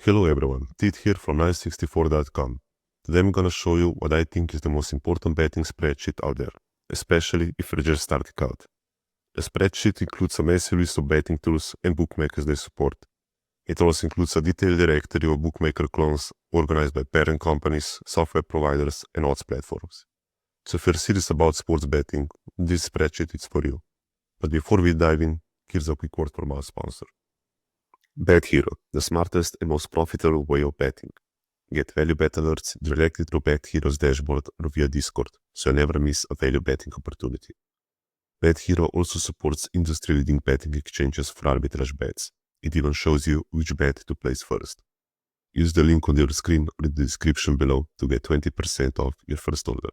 Hello everyone, Tit here from 964.com. Today I'm gonna show you what I think is the most important betting spreadsheet out there, especially if you're just starting out. The spreadsheet includes a massive list of betting tools and bookmakers they support. It also includes a detailed directory of Bookmaker Clones organized by parent companies, software providers, and odds platforms. So if you're serious about sports betting, this spreadsheet is for you. But before we dive in, here's a quick word from our sponsor. BetHero, the smartest and most profitable way of betting. Get value bet alerts directly through BetHero's dashboard or via Discord, so you never miss a value betting opportunity. BetHero also supports industry-leading betting exchanges for arbitrage bets. It even shows you which bet to place first. Use the link on your screen or in the description below to get 20% off your first order.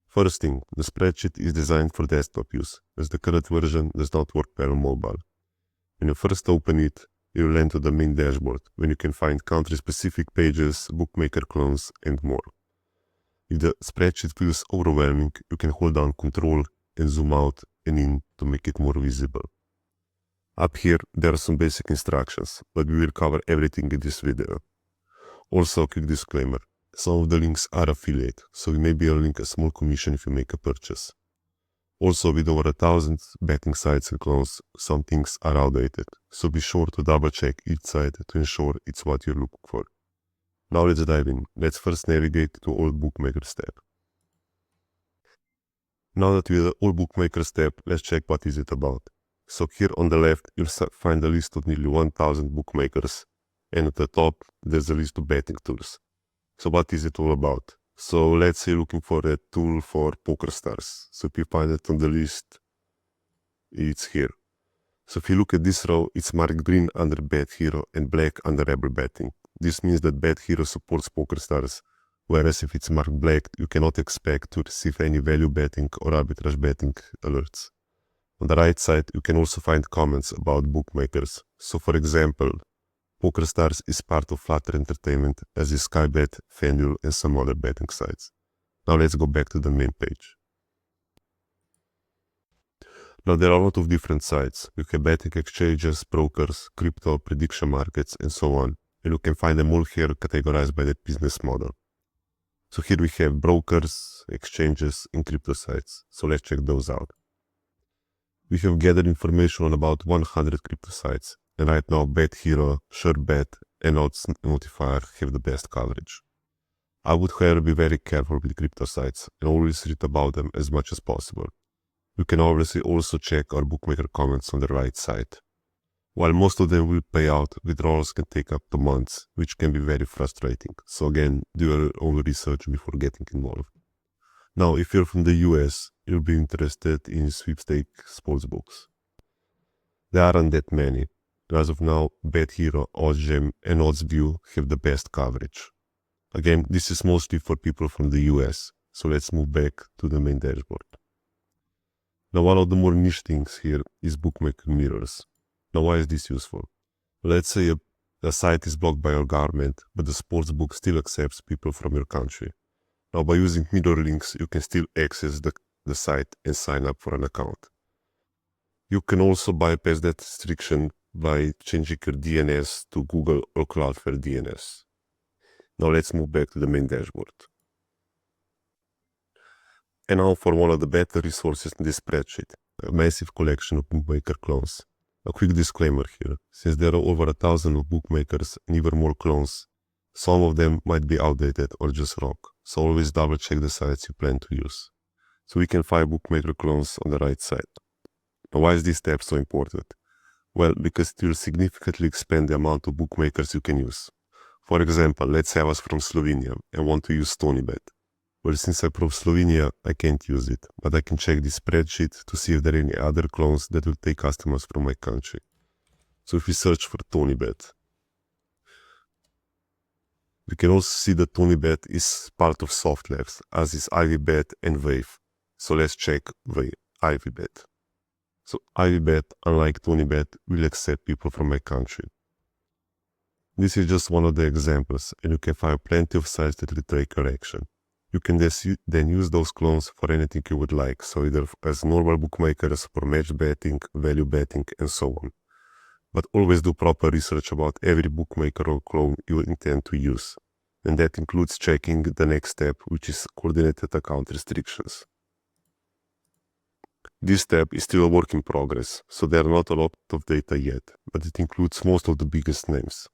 First thing, the spreadsheet is designed for desktop use, as the current version does not work well on mobile. When you first open it, you will enter the main dashboard, where you can find country-specific pages, bookmaker clones, and more. If the spreadsheet feels overwhelming, you can hold down Ctrl and zoom out and in to make it more visible. Up here, there are some basic instructions, but we will cover everything in this video. Also, a quick disclaimer. Some of the links are affiliate, so we may be earning a small commission if you make a purchase. Also, with over 1,000 betting sites and clones, some things are outdated, so be sure to double check each site to ensure it's what you're looking for. Now let's dive in. Let's first navigate to All Bookmakers Tab. Now that we're at All Bookmakers Tab, let's check what is it about. So here on the left, you'll find a list of nearly 1,000 bookmakers, and at the top, there's a list of betting tools. So what is it all about? So let's say you're looking for a tool for poker stars. So if you find it on the list, it's here. So if you look at this row, it's marked green under BetHero and black under Rebel Betting. This means that BetHero supports poker stars, whereas if it's marked black, you cannot expect to receive any value betting or arbitrage betting alerts. On the right side, you can also find comments about bookmakers. So for example, PokerStars is part of Flutter Entertainment, as is Skybet, FanDuel, and some other betting sites. Now let's go back to the main page. Now there are a lot of different sites. You have betting exchanges, brokers, crypto, prediction markets, and so on. And you can find them all here categorized by their business model. So here we have brokers, exchanges, and crypto sites. So let's check those out. We have gathered information on about 100 crypto sites. And right now, BetHero, SureBet, and Odds Notifier have the best coverage. I would, however, be very careful with crypto sites and always read about them as much as possible. You can obviously also check our bookmaker comments on the right side. While most of them will pay out, withdrawals can take up to months, which can be very frustrating. So again, do your own research before getting involved. Now, if you're from the US, you'll be interested in Sweepstake Sportsbooks. There aren't that many. As of now, BetHero, OddsJam, and OddsView have the best coverage. Again, this is mostly for people from the US, so let's move back to the main dashboard. Now, one of the more niche things here is bookmaker mirrors. Now, why is this useful? Let's say a site is blocked by your government, but the sportsbook still accepts people from your country. Now, by using mirror links, you can still access the site and sign up for an account. You can also bypass that restriction by changing your DNS to Google or Cloudflare DNS. Now let's move back to the main dashboard. And now for one of the better resources in this spreadsheet, a massive collection of bookmaker clones. A quick disclaimer here, since there are over 1,000 of bookmakers and even more clones, some of them might be outdated or just wrong, so always double check the sites you plan to use. So we can find bookmaker clones on the right side. Now why is this tab so important? Well, because it will significantly expand the amount of bookmakers you can use. For example, let's say I was from Slovenia and want to use TonyBet. Well, since I'm from Slovenia, I can't use it, but I can check the spreadsheet to see if there are any other clones that will take customers from my country. So if we search for TonyBet, we can also see that TonyBet is part of Soft Labs, as is IvyBet and Wave. So let's check IvyBet. So IvyBet, unlike TonyBet, will accept people from my country. This is just one of the examples, and you can find plenty of sites that will take your action. You can then use those clones for anything you would like, so either as normal bookmakers, for match betting, value betting, and so on. But always do proper research about every bookmaker or clone you intend to use, and that includes checking the next step, which is coordinated account restrictions. This step is still a work in progress, so there are not a lot of data yet, but it includes most of the biggest names.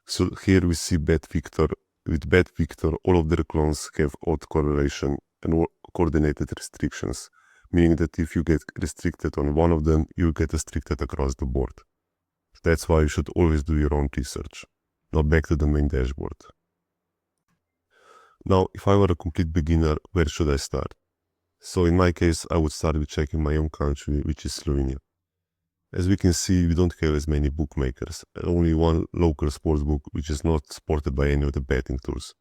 So here we see BetVictor. With BetVictor, all of their clones have autocorrelation and coordinated restrictions, meaning that if you get restricted on one of them, you get restricted across the board. That's why you should always do your own research. Now back to the main dashboard. Now, if I were a complete beginner, where should I start? So in my case, I would start with checking my own country, which is Slovenia. As we can see, we don't have as many bookmakers, and only one local sportsbook which is not supported by any of the betting tools.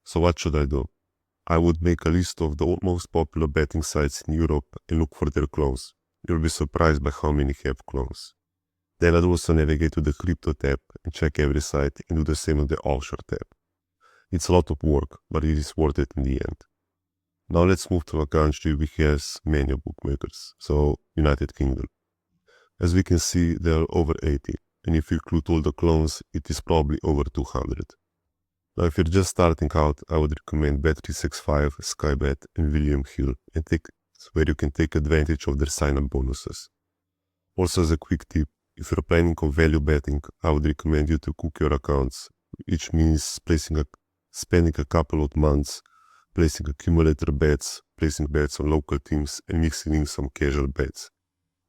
So what should I do? I would make a list of the most popular betting sites in Europe and look for their clones. You'll be surprised by how many have clones. Then I'd also navigate to the crypto tab and check every site and do the same on the offshore tab. It's a lot of work, but it is worth it in the end. Now let's move to a country which has many bookmakers, so United Kingdom. As we can see, there are over 80, and if you include all the clones, it is probably over 200. Now if you're just starting out, I would recommend Bet365, Skybet and William Hill, where you can take advantage of their sign-up bonuses. Also, as a quick tip, if you're planning on value betting, I would recommend you to cook your accounts, which means spending a couple of months placing accumulator bets, placing bets on local teams, and mixing in some casual bets.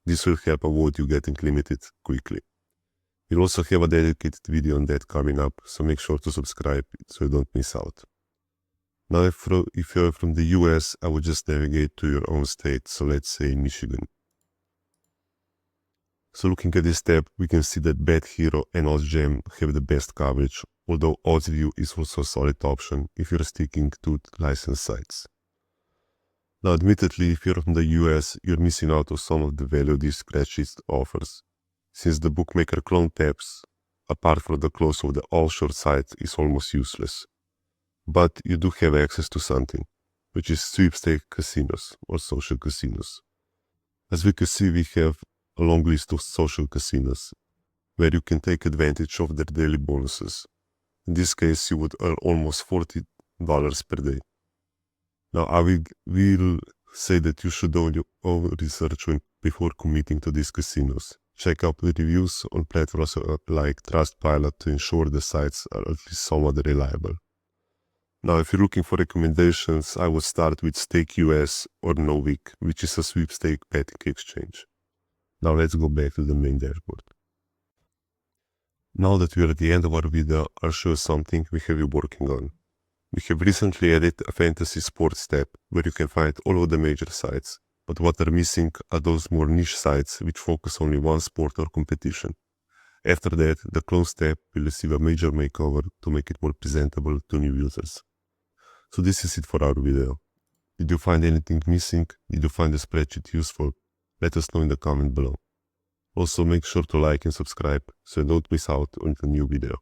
This will help avoid you getting limited quickly. We'll also have a dedicated video on that coming up, so make sure to subscribe so you don't miss out. Now if you're from the US, I would just navigate to your own state, so let's say Michigan. So looking at this tab, we can see that BetHero and OddsJam have the best coverage, although OddsView is also a solid option if you're sticking to licensed sites. Now admittedly, if you're from the US, you're missing out on some of the value this spreadsheet offers, since the Bookmaker Clone tabs, apart from the close of the offshore site, is almost useless. But you do have access to something, which is Sweepstake casinos or social casinos. As we can see, we have a long list of social casinos, where you can take advantage of their daily bonuses. In this case, you would earn almost $40 per day. Now, I will say that you should do your own research before committing to these casinos. Check out the reviews on platforms like Trustpilot to ensure the sites are at least somewhat reliable. Now, if you're looking for recommendations, I would start with Stake US or Novik, which is a sweepstake betting exchange. Now let's go back to the main dashboard. Now that we're at the end of our video, I'll show you something we have been working on. We have recently added a fantasy sports tab where you can find all of the major sites, but what are missing are those more niche sites which focus only one sport or competition. After that, the Clones tab will receive a major makeover to make it more presentable to new users. So this is it for our video. Did you find anything missing? Did you find the spreadsheet useful? Let us know in the comment below. Also make sure to like and subscribe so you don't miss out on the new video.